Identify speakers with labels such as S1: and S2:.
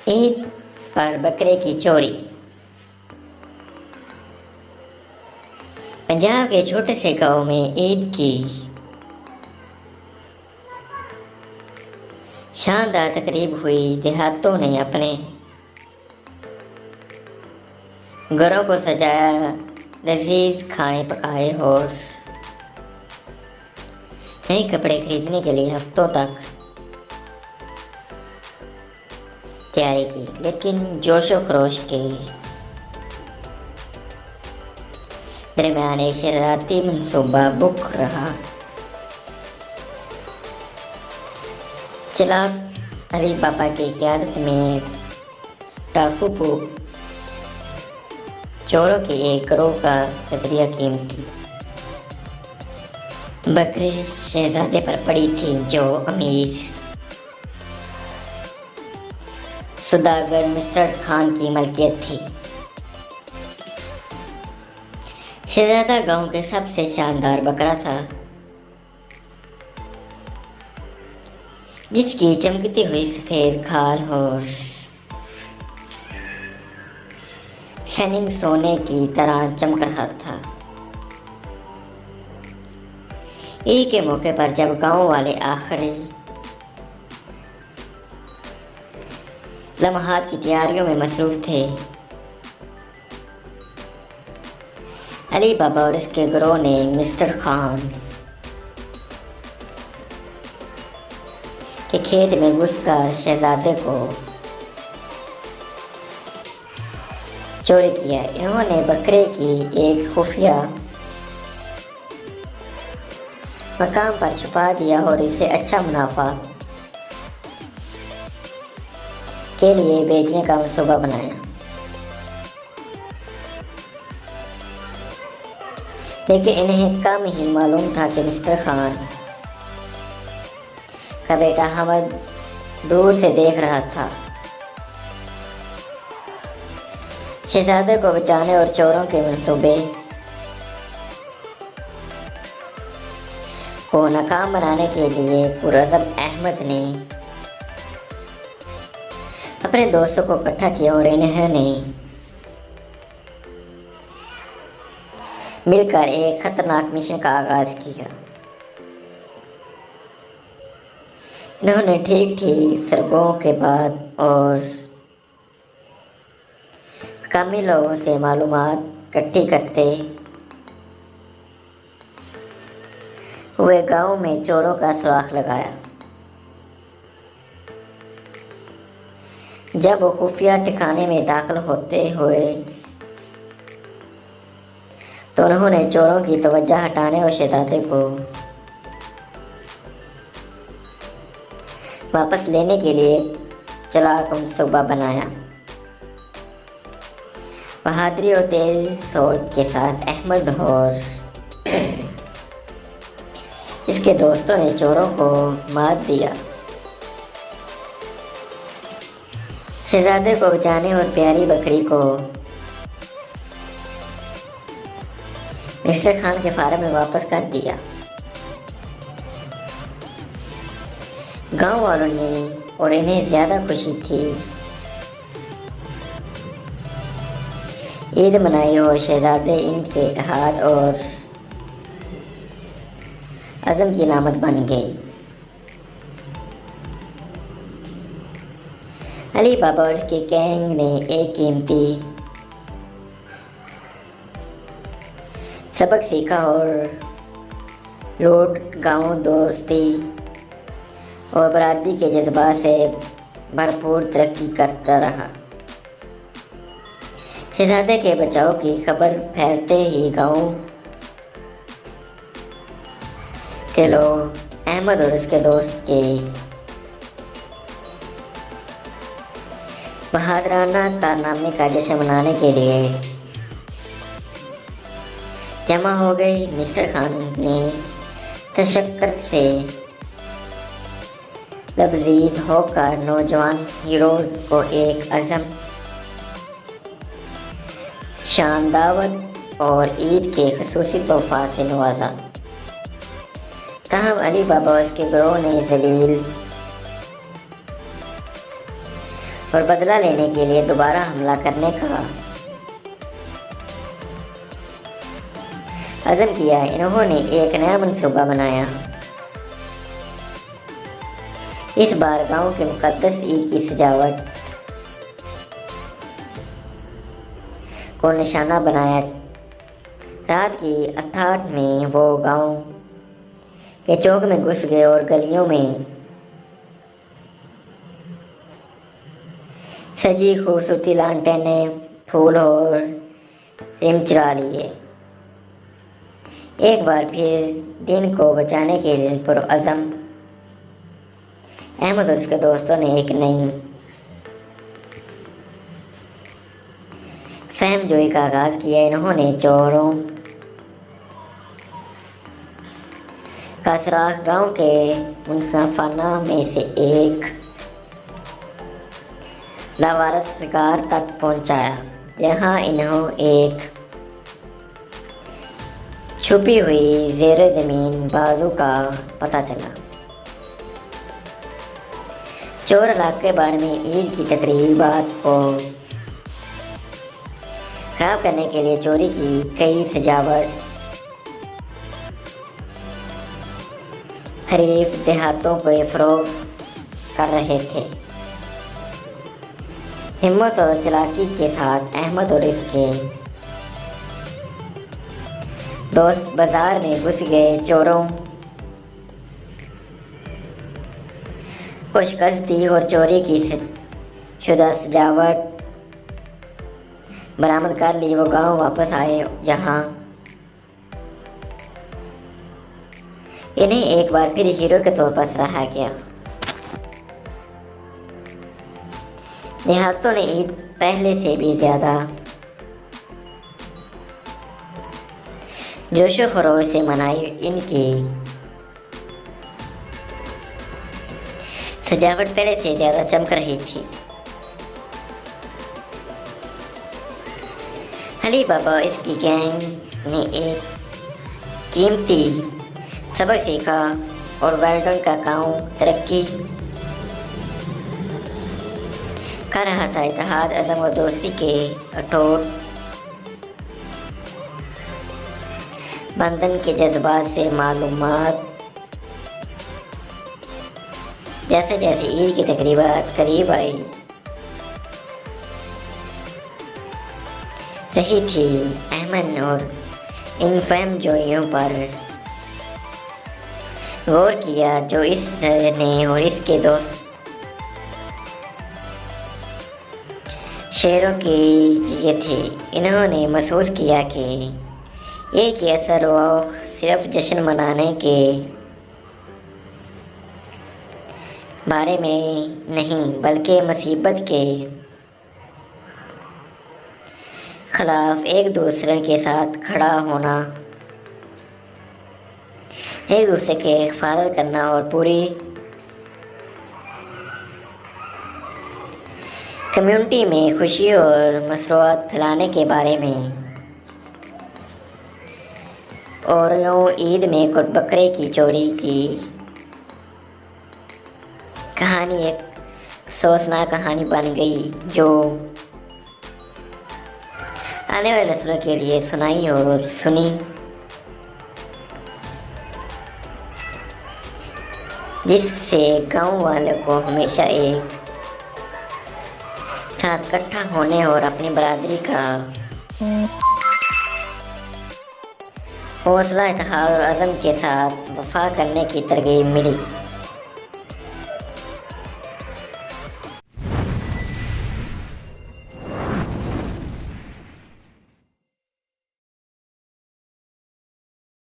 S1: ईद पर बकरे की चोरी। पंजाब के छोटे से गांव में ईद की शानदार तकरीब हुई। देहातों ने अपने घरों को सजाया, लजीज खाने पकाए और नए कपड़े खरीदने के लिए हफ्तों तक तैयारी की। लेकिन जोशो खरोश के दरमियान एक शरारती मंसूबा बुक रहा। चलाक अली बाबा की क़यादत में डाकू को चोरों के एक गिरोह का नजरिया कीमती बकरे शहजादे पर पड़ी थी, जो अमीर सुदागर मिस्टर खान की मलकियत थी। शहजादा गांव के सबसे शानदार बकरा था, जिसकी चमकती हुई सफेद खाल और सैनिंग सोने की तरह चमक रहा था। ईद के मौके पर जब गांव वाले आखिरी लम्हात की तैयारियों में मसरूफ थे, अली बाबा और इसके गिरोह ने मिस्टर खान के खेत में घुसकर शहजादे को चोरी किया। इन्होंने बकरे की एक खुफिया मकाम पर छुपा दिया और इसे अच्छा मुनाफा के लिए बेचने का मंसूबा बनाया। लेकिन इन्हें कम ही मालूम था कि मिस्टर खान का बेटा हमद दूर से देख रहा था। शहजादे को बचाने और चोरों के मंसूबे को नाकाम बनाने के लिए पुरअज़म अहमद ने अपने दोस्तों को इकट्ठा किया और इन्होंने मिलकर एक खतरनाक मिशन का आगाज किया। इन्होंने ठीक सरगों के बाद और मकामी लोगों से मालूमात इकट्ठी करते हुए गांव में चोरों का सुराग लगाया। जब वो खुफिया ठिकाने में दाखिल होते हुए तो उन्होंने चोरों की तवज्जो हटाने और शहजादे को वापस लेने के लिए चालाक मंसूबा बनाया। बहादुरी और तेज सोच के साथ अहमद और इसके दोस्तों ने चोरों को मात दिया। शहजादे को बचाने और प्यारी बकरी को मिस्टर खान के फार्म में वापस कर दिया। गांव वालों ने और इन्हें ज़्यादा खुशी थी ईद मनाई और शहजादे इनके इत्तेहाद और अज़म की अलामत बन गई। अली बाबा और उसके गैंग ने एक कीमती सबक सीखा और रोड गांव दोस्ती और बरादरी के जज्बात से भरपूर तरक्की करता रहा। शहजादे के बचाव की खबर फैलते ही गांव के लोग अहमद और उसके दोस्त के बहादुराना कारनामे का जश्न मनाने के लिए जमा हो गई। मिस्टर खान ने तशक्कर से लबजीज होकर नौजवान हीरोज को एक अज़म शान दावत और ईद के खसूसी तोहफा से नवाजा। ताहम अली बाबा और इसके गिरोह ने जलील और बदला लेने के लिए दोबारा हमला करने का अज़म किया। इन्होंने एक नया मंसूबा बनाया। इस बार गांव के मुकद्दस ईद की सजावट को निशाना बनाया। रात की अठाहठ में वो गांव के चौक में घुस गए और गलियों में सजी खूबसूरती लालटेनें, फूल और रिम चुरा लिए। एक बार फिर दिन को बचाने के लिए पुरअज़म अहमद और उसके दोस्तों ने एक नई फहम जोई का आगाज़ किया। इन्होंने चोरों का सुराग गांव के मुंसफाना में से एक लावारस शिकार तक पहुंचाया, जहां इन्हों एक छुपी हुई ज़ेरे ज़मीन बाजू का पता चला। चोर इलाके के बारे में ईद की तकरीबात को खराब करने के लिए चोरी की कई सजावट हरीफ देहातों को फ़रोग कर रहे थे। हिम्मत और चालाकी के साथ अहमद और इसके दोस्त बाजार में घुस गए। चोरों को शिकस्त दी और चोरी की शुदा सजावट बरामद कर ली। वो गांव वापस आए, जहां इन्हें एक बार फिर हीरो के तौर पर सराहा गया। देहातों ने ईद पहले से भी ज़्यादा जोशो खरोश से मनाई। इनकी सजावट पहले से ज़्यादा चमक रही थी। अली बाबा इसकी गैंग ने एक कीमती सबक सीखा और वेल्डन का गांव तरक्की कर रहा था। इत्तेहाद, अज़म और दोस्ती के अटूट बंधन के जज्बात से मालूमात जैसे जैसे ईद की तकरीबात करीब आई रही थी, अहमद और इन फहम जोइयों पर गौर किया जो इसने और इसके दोस्त शेरों की ये थे। इन्होंने महसूस किया कि एक ही असर वो सिर्फ जश्न मनाने के बारे में नहीं, बल्कि मुसीबत के खिलाफ एक दूसरे के साथ खड़ा होना, एक दूसरे के हिफाजत करना और पूरी कम्युनिटी में खुशी और मसरूआत फैलाने के बारे में। और यूँ ईद में कुछ बकरे की चोरी की कहानी एक अफसोसनाक कहानी बन गई, जो आने वाले नस्लों के लिए सुनाई और सुनी, जिससे गांव वालों को हमेशा एक साथ इकट्ठा होने और अपनी बरादरी का हौसला, इत्तेहाद और अज़म के साथ वफा करने की तरगीब मिली।